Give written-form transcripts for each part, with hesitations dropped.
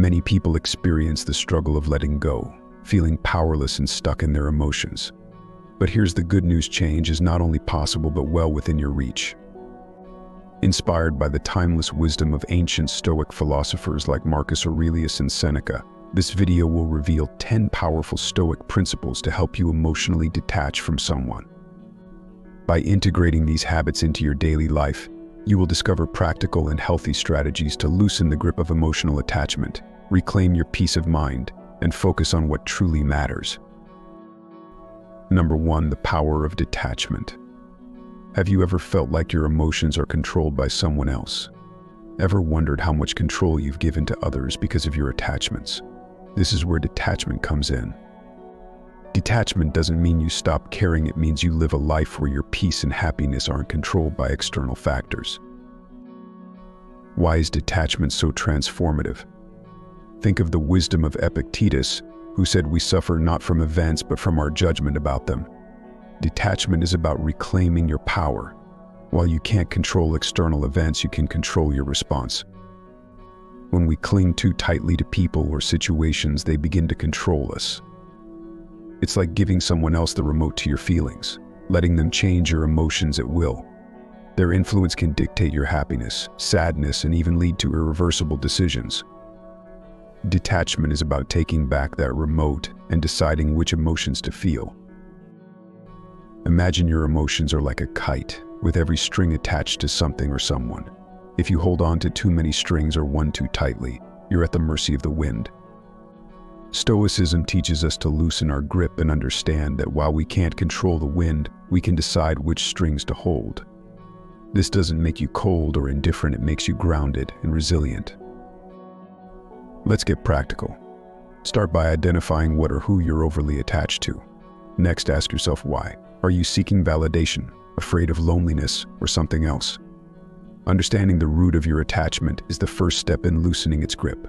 Many people experience the struggle of letting go, feeling powerless and stuck in their emotions. But here's the good news: change is not only possible but well within your reach. Inspired by the timeless wisdom of ancient Stoic philosophers like Marcus Aurelius and Seneca, this video will reveal 10 powerful Stoic principles to help you emotionally detach from someone. By integrating these habits into your daily life, you will discover practical and healthy strategies to loosen the grip of emotional attachment, reclaim your peace of mind, and focus on what truly matters. Number 1. The power of detachment. Have you ever felt like your emotions are controlled by someone else? Ever wondered how much control you've given to others because of your attachments? This is where detachment comes in. Detachment doesn't mean you stop caring, it means you live a life where your peace and happiness aren't controlled by external factors. Why is detachment so transformative? Think of the wisdom of Epictetus, who said we suffer not from events but from our judgment about them. Detachment is about reclaiming your power. While you can't control external events, you can control your response. When we cling too tightly to people or situations, they begin to control us. It's like giving someone else the remote to your feelings, letting them change your emotions at will. Their influence can dictate your happiness, sadness, and even lead to irreversible decisions. Detachment is about taking back that remote and deciding which emotions to feel. Imagine your emotions are like a kite, with every string attached to something or someone. If you hold on to too many strings or one too tightly, you're at the mercy of the wind. Stoicism teaches us to loosen our grip and understand that while we can't control the wind, we can decide which strings to hold. This doesn't make you cold or indifferent, it makes you grounded and resilient. Let's get practical. Start by identifying what or who you're overly attached to. Next, ask yourself why. Are you seeking validation, afraid of loneliness, or something else? Understanding the root of your attachment is the first step in loosening its grip.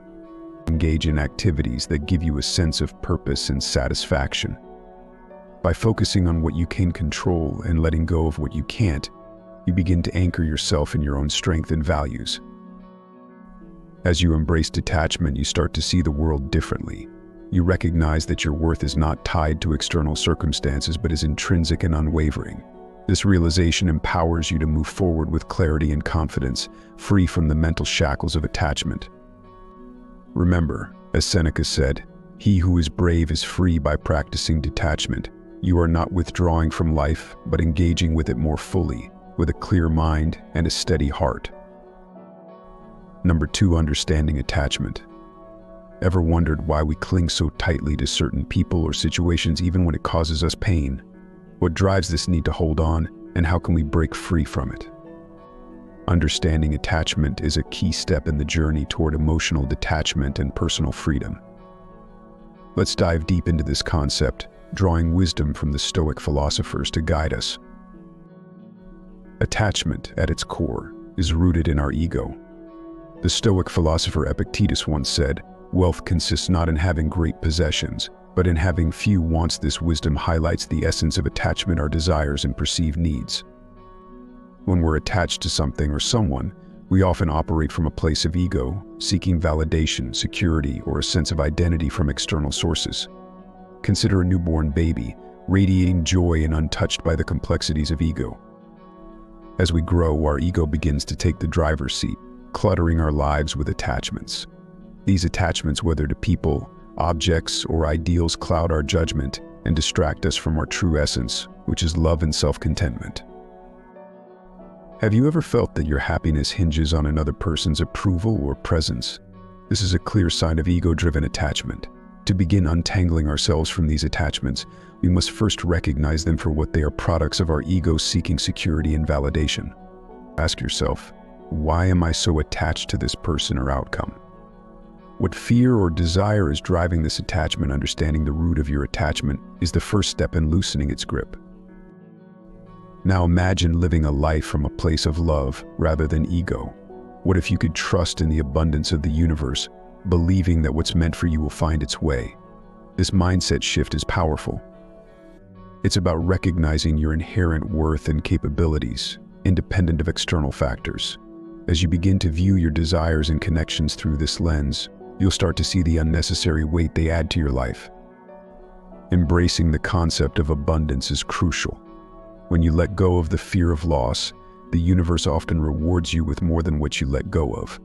Engage in activities that give you a sense of purpose and satisfaction. By focusing on what you can control and letting go of what you can't, you begin to anchor yourself in your own strength and values. As you embrace detachment, you start to see the world differently. You recognize that your worth is not tied to external circumstances but is intrinsic and unwavering. This realization empowers you to move forward with clarity and confidence, free from the mental shackles of attachment. Remember, as Seneca said, "He who is brave is free." By practicing detachment, you are not withdrawing from life, but engaging with it more fully, with a clear mind and a steady heart. Number 2. Understanding attachment. Ever wondered why we cling so tightly to certain people or situations even when it causes us pain? What drives this need to hold on, and how can we break free from it? Understanding attachment is a key step in the journey toward emotional detachment and personal freedom. Let's dive deep into this concept, drawing wisdom from the Stoic philosophers to guide us. Attachment, at its core, is rooted in our ego. The Stoic philosopher Epictetus once said, "Wealth consists not in having great possessions, but in having few wants." This wisdom highlights the essence of attachment: our desires and perceived needs. When we're attached to something or someone, we often operate from a place of ego, seeking validation, security, or a sense of identity from external sources. Consider a newborn baby, radiating joy and untouched by the complexities of ego. As we grow, our ego begins to take the driver's seat, cluttering our lives with attachments. These attachments, whether to people, objects, or ideals, cloud our judgment and distract us from our true essence, which is love and self-contentment. Have you ever felt that your happiness hinges on another person's approval or presence? This is a clear sign of ego-driven attachment. To begin untangling ourselves from these attachments, we must first recognize them for what they are: products of our ego seeking security and validation. Ask yourself, why am I so attached to this person or outcome? What fear or desire is driving this attachment? Understanding the root of your attachment is the first step in loosening its grip. Now imagine living a life from a place of love rather than ego. What if you could trust in the abundance of the universe, believing that what's meant for you will find its way? This mindset shift is powerful. It's about recognizing your inherent worth and capabilities, independent of external factors. As you begin to view your desires and connections through this lens, you'll start to see the unnecessary weight they add to your life. Embracing the concept of abundance is crucial. When you let go of the fear of loss, the universe often rewards you with more than what you let go of.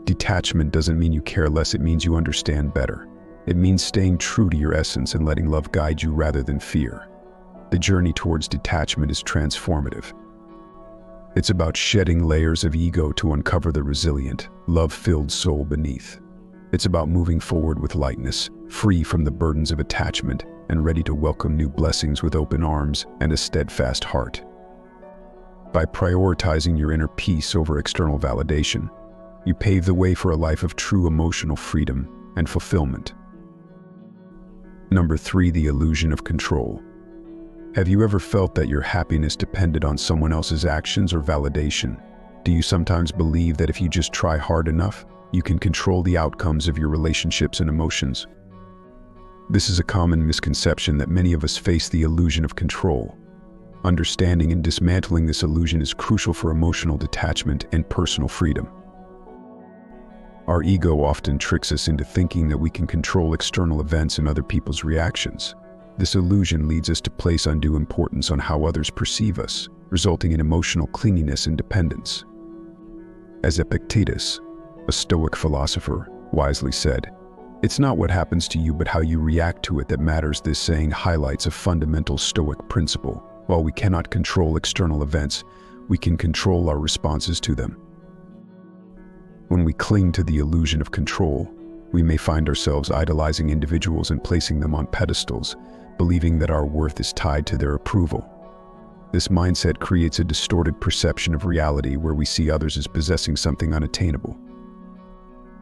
Detachment doesn't mean you care less, it means you understand better. It means staying true to your essence and letting love guide you rather than fear. The journey towards detachment is transformative. It's about shedding layers of ego to uncover the resilient, love-filled soul beneath. It's about moving forward with lightness, free from the burdens of attachment, and ready to welcome new blessings with open arms and a steadfast heart. By prioritizing your inner peace over external validation, you pave the way for a life of true emotional freedom and fulfillment. Number 3, the illusion of control. Have you ever felt that your happiness depended on someone else's actions or validation? Do you sometimes believe that if you just try hard enough, you can control the outcomes of your relationships and emotions? This is a common misconception that many of us face: the illusion of control. Understanding and dismantling this illusion is crucial for emotional detachment and personal freedom. Our ego often tricks us into thinking that we can control external events and other people's reactions. This illusion leads us to place undue importance on how others perceive us, resulting in emotional clinginess and dependence. As Epictetus, a Stoic philosopher, wisely said, "It's not what happens to you but how you react to it that matters." This saying highlights a fundamental Stoic principle. While we cannot control external events, we can control our responses to them. When we cling to the illusion of control, we may find ourselves idolizing individuals and placing them on pedestals, believing that our worth is tied to their approval. This mindset creates a distorted perception of reality where we see others as possessing something unattainable.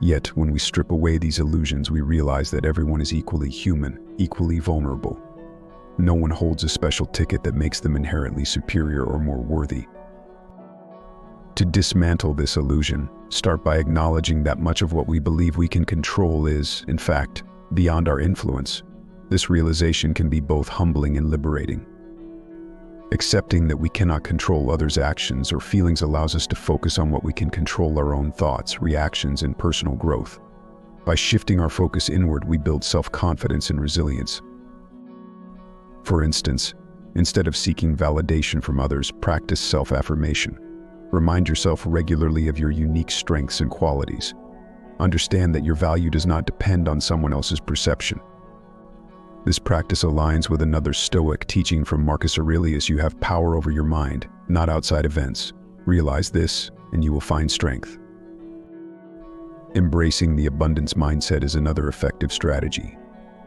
Yet, when we strip away these illusions, we realize that everyone is equally human, equally vulnerable. No one holds a special ticket that makes them inherently superior or more worthy. To dismantle this illusion, start by acknowledging that much of what we believe we can control is, in fact, beyond our influence. This realization can be both humbling and liberating. Accepting that we cannot control others' actions or feelings allows us to focus on what we can control: our own thoughts, reactions, and personal growth. By shifting our focus inward, we build self-confidence and resilience. For instance, instead of seeking validation from others, practice self-affirmation. Remind yourself regularly of your unique strengths and qualities. Understand that your value does not depend on someone else's perception. This practice aligns with another Stoic teaching from Marcus Aurelius: you have power over your mind, not outside events. Realize this, and you will find strength. Embracing the abundance mindset is another effective strategy.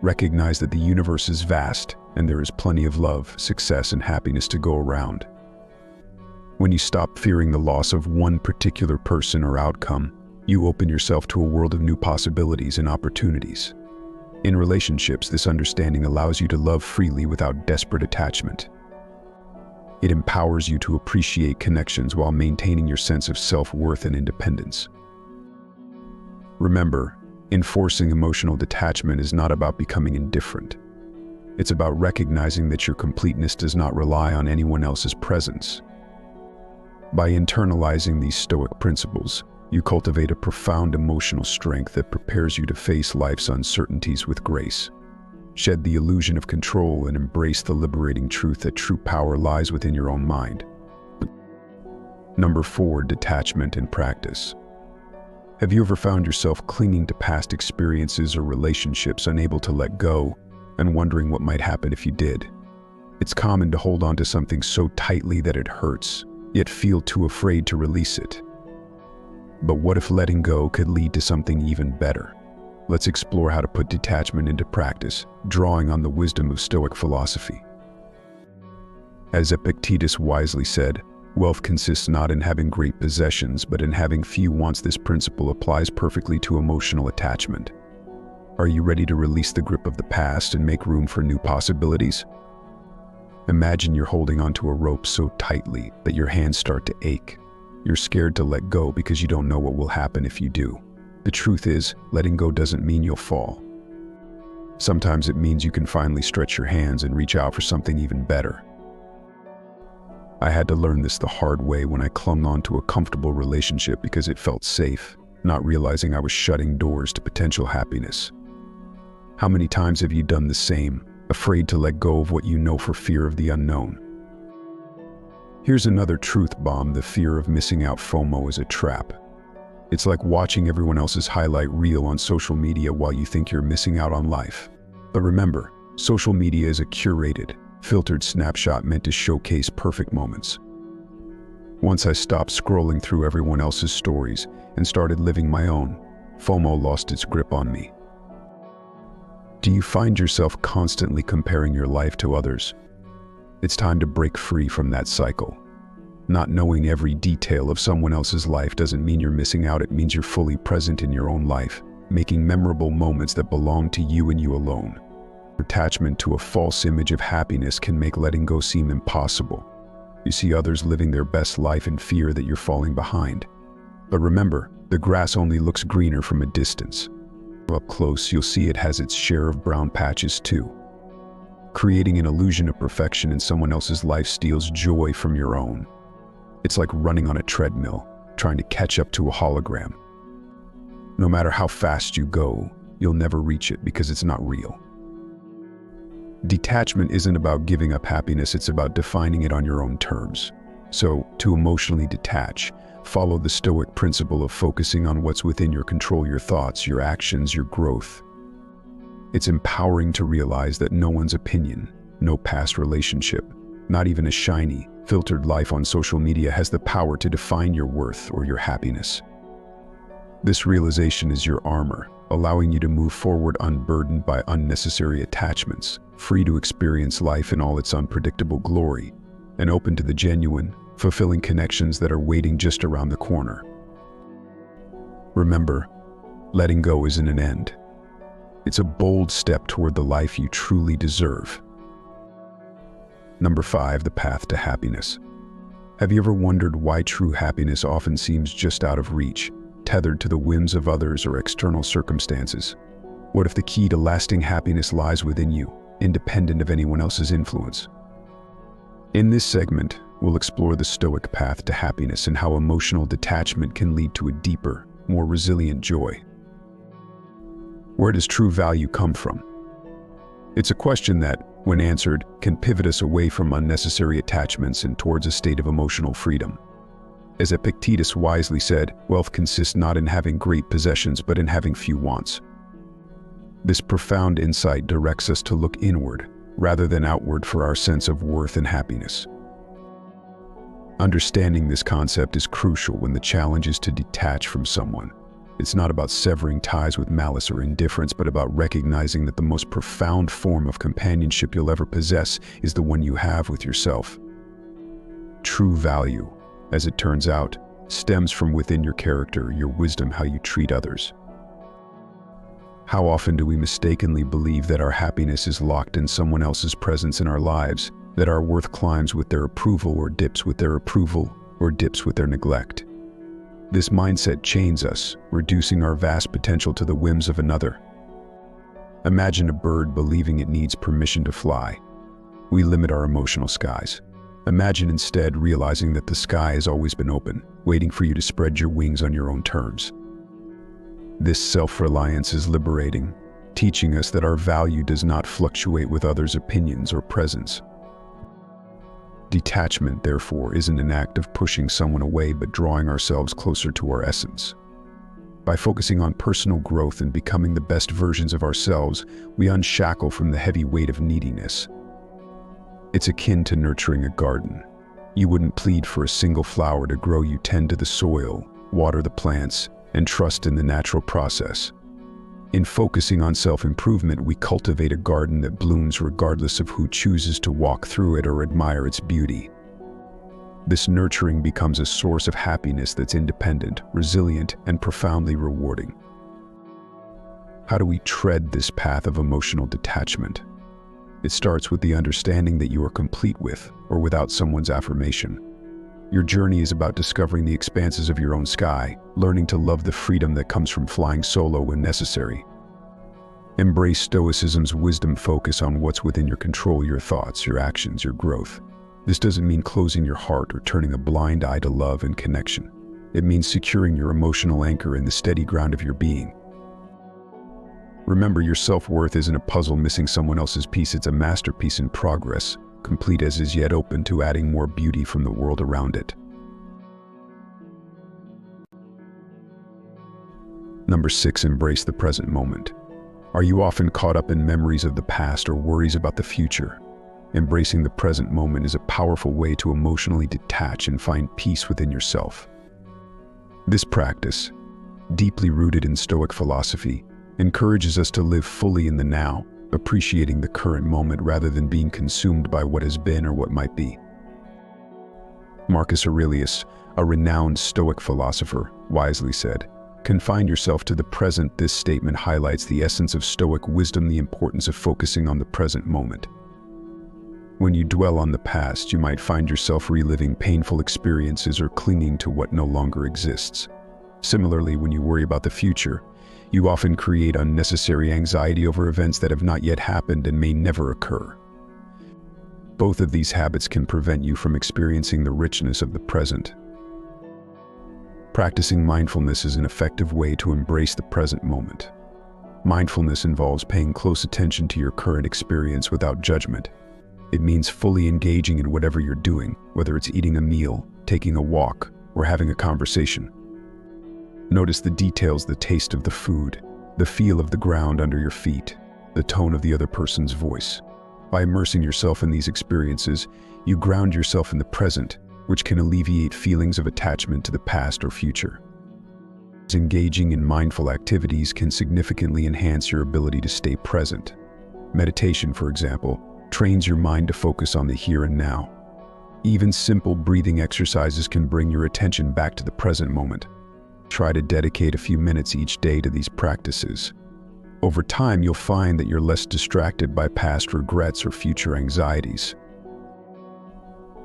Recognize that the universe is vast, and there is plenty of love, success, and happiness to go around. When you stop fearing the loss of one particular person or outcome, you open yourself to a world of new possibilities and opportunities. In relationships, this understanding allows you to love freely without desperate attachment. It empowers you to appreciate connections while maintaining your sense of self-worth and independence. Remember, enforcing emotional detachment is not about becoming indifferent. It's about recognizing that your completeness does not rely on anyone else's presence. By internalizing these Stoic principles, you cultivate a profound emotional strength that prepares you to face life's uncertainties with grace. Shed the illusion of control and embrace the liberating truth that true power lies within your own mind. Number 4, detachment in practice. Have you ever found yourself clinging to past experiences or relationships, unable to let go, and wondering what might happen if you did? It's common to hold on to something so tightly that it hurts, yet feel too afraid to release it. But what if letting go could lead to something even better? Let's explore how to put detachment into practice, drawing on the wisdom of Stoic philosophy. As Epictetus wisely said, wealth consists not in having great possessions, but in having few wants. This principle applies perfectly to emotional attachment. Are you ready to release the grip of the past and make room for new possibilities? Imagine you're holding onto a rope so tightly that your hands start to ache. You're scared to let go because you don't know what will happen if you do. The truth is, letting go doesn't mean you'll fall. Sometimes it means you can finally stretch your hands and reach out for something even better. I had to learn this the hard way when I clung on to a comfortable relationship because it felt safe. not realizing I was shutting doors to potential happiness. How many times have you done the same, afraid to let go of what you know for fear of the unknown? Here's another truth bomb: the fear of missing out. FOMO is a trap. It's like watching everyone else's highlight reel on social media while you think you're missing out on life. But remember, social media is a curated, filtered snapshot meant to showcase perfect moments. Once I stopped scrolling through everyone else's stories and started living my own, FOMO lost its grip on me. Do you find yourself constantly comparing your life to others? It's time to break free from that cycle. Not knowing every detail of someone else's life doesn't mean you're missing out. It means you're fully present in your own life, making memorable moments that belong to you and you alone. Attachment to a false image of happiness can make letting go seem impossible. You see others living their best life and fear that you're falling behind. But remember, the grass only looks greener from a distance. Up close, you'll see it has its share of brown patches too. Creating an illusion of perfection in someone else's life steals joy from your own. It's like running on a treadmill, trying to catch up to a hologram. No matter how fast you go, you'll never reach it because it's not real. Detachment isn't about giving up happiness, it's about defining it on your own terms. So, to emotionally detach, follow the Stoic principle of focusing on what's within your control: your thoughts, your actions, your growth. It's empowering to realize that no one's opinion, no past relationship, not even a shiny, filtered life on social media has the power to define your worth or your happiness. This realization is your armor, allowing you to move forward unburdened by unnecessary attachments, free to experience life in all its unpredictable glory, and open to the genuine, fulfilling connections that are waiting just around the corner. Remember, letting go isn't an end. It's a bold step toward the life you truly deserve. Number 5, the path to happiness. Have you ever wondered why true happiness often seems just out of reach, tethered to the whims of others or external circumstances? What if the key to lasting happiness lies within you, independent of anyone else's influence? In this segment, we'll explore the Stoic path to happiness and how emotional detachment can lead to a deeper, more resilient joy. Where does true value come from? It's a question that, when answered, can pivot us away from unnecessary attachments and towards a state of emotional freedom. As Epictetus wisely said, wealth consists not in having great possessions but in having few wants. This profound insight directs us to look inward, rather than outward, for our sense of worth and happiness. Understanding this concept is crucial when the challenge is to detach from someone. It's not about severing ties with malice or indifference, but about recognizing that the most profound form of companionship you'll ever possess is the one you have with yourself. True value, as it turns out, stems from within your character, your wisdom, how you treat others. How often do we mistakenly believe that our happiness is locked in someone else's presence in our lives, that our worth climbs with their approval or dips with their approval or dips with their neglect? This mindset chains us, reducing our vast potential to the whims of another. Imagine a bird believing it needs permission to fly. We limit our emotional skies. Imagine instead realizing that the sky has always been open, waiting for you to spread your wings on your own terms. This self-reliance is liberating, teaching us that our value does not fluctuate with others' opinions or presence. Detachment, therefore, isn't an act of pushing someone away but drawing ourselves closer to our essence. By focusing on personal growth and becoming the best versions of ourselves, we unshackle from the heavy weight of neediness. It's akin to nurturing a garden. You wouldn't plead for a single flower to grow. You tend to the soil, water the plants, and trust in the natural process. In focusing on self-improvement, we cultivate a garden that blooms regardless of who chooses to walk through it or admire its beauty. This nurturing becomes a source of happiness that's independent, resilient, and profoundly rewarding. How do we tread this path of emotional detachment? It starts with the understanding that you are complete with or without someone's affirmation. Your journey is about discovering the expanses of your own sky, learning to love the freedom that comes from flying solo when necessary. Embrace Stoicism's wisdom. Focus on what's within your control: your thoughts, your actions, your growth. This doesn't mean closing your heart or turning a blind eye to love and connection. It means securing your emotional anchor in the steady ground of your being. Remember, your self-worth isn't a puzzle missing someone else's piece, it's a masterpiece in progress, complete as is yet open to adding more beauty from the world around it. Number 6, embrace the present moment. Are you often caught up in memories of the past or worries about the future? Embracing the present moment is a powerful way to emotionally detach and find peace within yourself. This practice, deeply rooted in Stoic philosophy, encourages us to live fully in the now, appreciating the current moment rather than being consumed by what has been or what might be. Marcus Aurelius, a renowned Stoic philosopher, wisely said, "Confine yourself to the present." This statement highlights the essence of Stoic wisdom, the importance of focusing on the present moment. When you dwell on the past, you might find yourself reliving painful experiences or clinging to what no longer exists. Similarly, when you worry about the future, you often create unnecessary anxiety over events that have not yet happened and may never occur. Both of these habits can prevent you from experiencing the richness of the present. Practicing mindfulness is an effective way to embrace the present moment. Mindfulness involves paying close attention to your current experience without judgment. It means fully engaging in whatever you're doing, whether it's eating a meal, taking a walk, or having a conversation. Notice the details: the taste of the food, the feel of the ground under your feet, the tone of the other person's voice. By immersing yourself in these experiences, you ground yourself in the present, which can alleviate feelings of attachment to the past or future. Engaging in mindful activities can significantly enhance your ability to stay present. Meditation, for example, trains your mind to focus on the here and now. Even simple breathing exercises can bring your attention back to the present moment. Try to dedicate a few minutes each day to these practices. Over time, you'll find that you're less distracted by past regrets or future anxieties.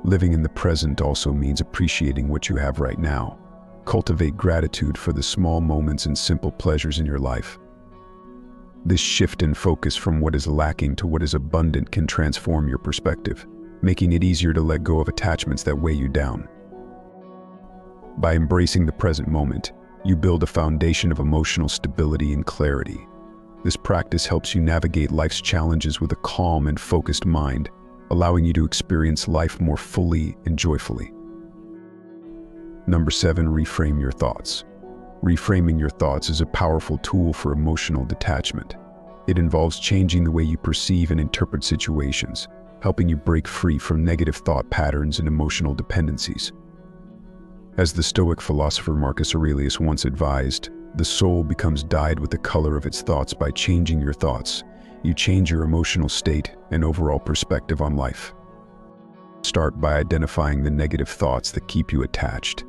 Living in the present also means appreciating what you have right now. Cultivate gratitude for the small moments and simple pleasures in your life. This shift in focus from what is lacking to what is abundant can transform your perspective, making it easier to let go of attachments that weigh you down. By embracing the present moment, you build a foundation of emotional stability and clarity. This practice helps you navigate life's challenges with a calm and focused mind, allowing you to experience life more fully and joyfully. Number 7, reframe your thoughts. Reframing your thoughts is a powerful tool for emotional detachment. It involves changing the way you perceive and interpret situations, helping you break free from negative thought patterns and emotional dependencies. As the Stoic philosopher Marcus Aurelius once advised, the soul becomes dyed with the color of its thoughts. By changing your thoughts, you change your emotional state and overall perspective on life. Start by identifying the negative thoughts that keep you attached.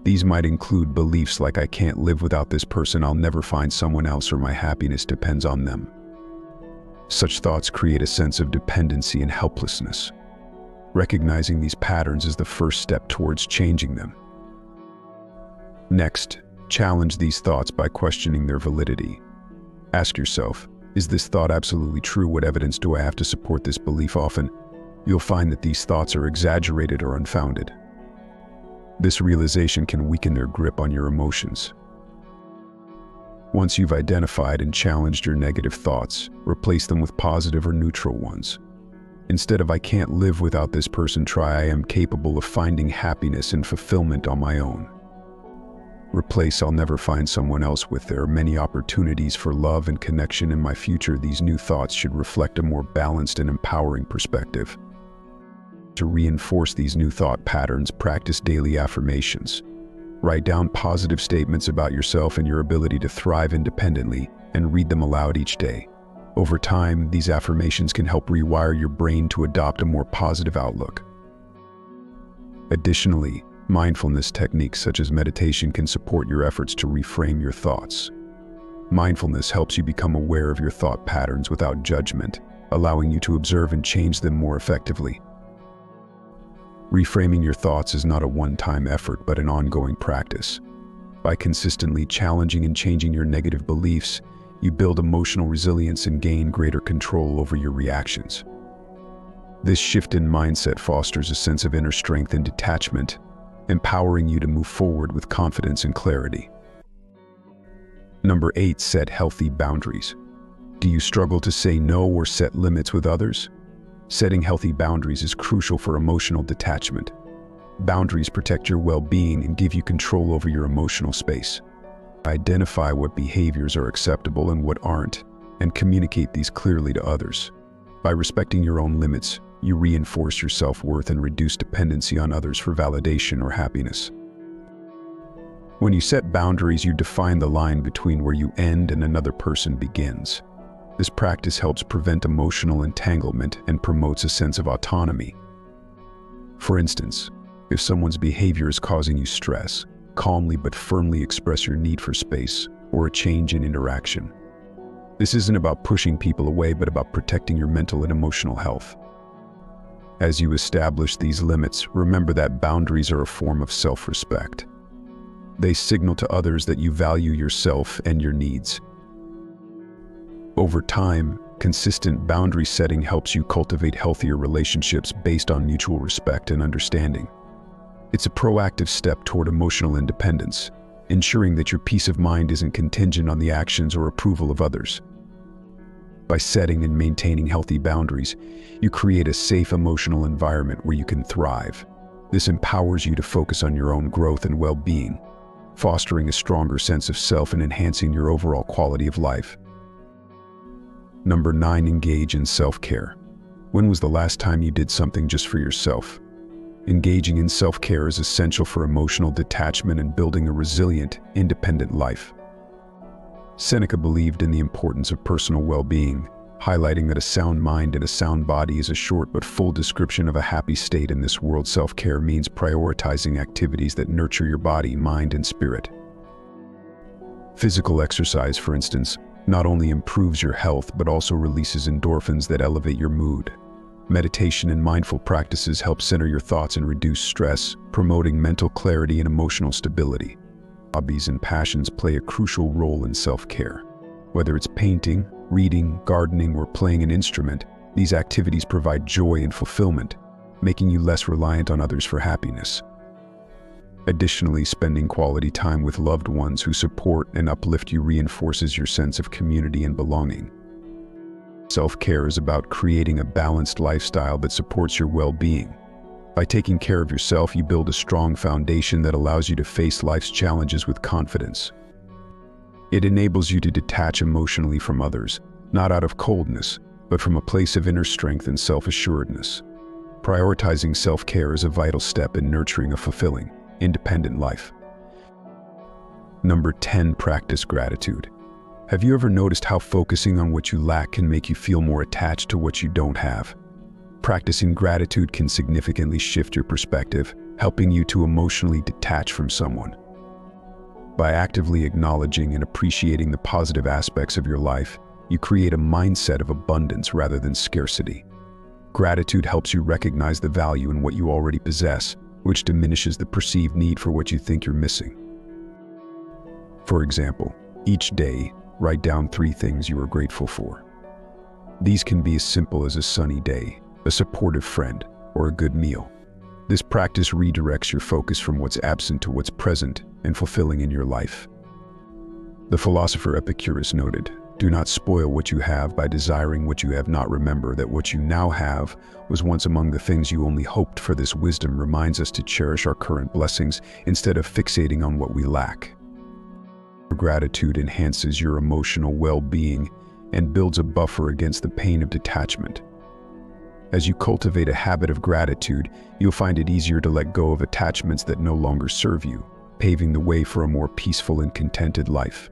These might include beliefs like "I can't live without this person," "I'll never find someone else," or "my happiness depends on them." Such thoughts create a sense of dependency and helplessness. Recognizing these patterns is the first step towards changing them. Next, challenge these thoughts by questioning their validity. Ask yourself, is this thought absolutely true? What evidence do I have to support this belief? Often, you'll find that these thoughts are exaggerated or unfounded. This realization can weaken their grip on your emotions. Once you've identified and challenged your negative thoughts, replace them with positive or neutral ones. Instead of "I can't live without this person," try "I am capable of finding happiness and fulfillment on my own." Replace "I'll never find someone else" with "There are many opportunities for love and connection in my future." These new thoughts should reflect a more balanced and empowering perspective. To reinforce these new thought patterns, practice daily affirmations. Write down positive statements about yourself and your ability to thrive independently, and read them aloud each day. Over time, these affirmations can help rewire your brain to adopt a more positive outlook. Additionally, mindfulness techniques such as meditation can support your efforts to reframe your thoughts. Mindfulness helps you become aware of your thought patterns without judgment, allowing you to observe and change them more effectively. Reframing your thoughts is not a one-time effort, but an ongoing practice. By consistently challenging and changing your negative beliefs, you build emotional resilience and gain greater control over your reactions. This shift in mindset fosters a sense of inner strength and detachment, empowering you to move forward with confidence and clarity. Number 8, set healthy boundaries. Do you struggle to say no or set limits with others? Setting healthy boundaries is crucial for emotional detachment. Boundaries protect your well-being and give you control over your emotional space. Identify what behaviors are acceptable and what aren't, and communicate these clearly to others. By respecting your own limits, you reinforce your self-worth and reduce dependency on others for validation or happiness. When you set boundaries, you define the line between where you end and another person begins. This practice helps prevent emotional entanglement and promotes a sense of autonomy. For instance, if someone's behavior is causing you stress, calmly but firmly express your need for space or a change in interaction. This isn't about pushing people away, but about protecting your mental and emotional health. As you establish these limits, remember that boundaries are a form of self-respect. They signal to others that you value yourself and your needs. Over time, consistent boundary setting helps you cultivate healthier relationships based on mutual respect and understanding. It's a proactive step toward emotional independence, ensuring that your peace of mind isn't contingent on the actions or approval of others. By setting and maintaining healthy boundaries, you create a safe emotional environment where you can thrive. This empowers you to focus on your own growth and well-being, fostering a stronger sense of self and enhancing your overall quality of life. Number 9, engage in self-care. When was the last time you did something just for yourself? Engaging in self-care is essential for emotional detachment and building a resilient, independent life. Seneca believed in the importance of personal well-being, highlighting that a sound mind and a sound body is a short but full description of a happy state in this world. Self-care means prioritizing activities that nurture your body, mind, and spirit. Physical exercise, for instance, not only improves your health but also releases endorphins that elevate your mood. Meditation and mindful practices help center your thoughts and reduce stress, promoting mental clarity and emotional stability. Hobbies and passions play a crucial role in self-care. Whether it's painting, reading, gardening, or playing an instrument, these activities provide joy and fulfillment, making you less reliant on others for happiness. Additionally, spending quality time with loved ones who support and uplift you reinforces your sense of community and belonging. Self-care is about creating a balanced lifestyle that supports your well-being. By taking care of yourself, you build a strong foundation that allows you to face life's challenges with confidence. It enables you to detach emotionally from others, not out of coldness, but from a place of inner strength and self-assuredness. Prioritizing self-care is a vital step in nurturing a fulfilling, independent life. Number 10, practice gratitude. Have you ever noticed how focusing on what you lack can make you feel more attached to what you don't have? Practicing gratitude can significantly shift your perspective, helping you to emotionally detach from someone. By actively acknowledging and appreciating the positive aspects of your life, you create a mindset of abundance rather than scarcity. Gratitude helps you recognize the value in what you already possess, which diminishes the perceived need for what you think you're missing. For example, each day, write down 3 things you are grateful for. These can be as simple as a sunny day, a supportive friend, or a good meal. This practice redirects your focus from what's absent to what's present and fulfilling in your life. The philosopher Epicurus noted, "Do not spoil what you have by desiring what you have not. Remember that what you now have was once among the things you only hoped for." This wisdom reminds us to cherish our current blessings instead of fixating on what we lack. Gratitude enhances your emotional well-being and builds a buffer against the pain of detachment. As you cultivate a habit of gratitude, you'll find it easier to let go of attachments that no longer serve you, paving the way for a more peaceful and contented life.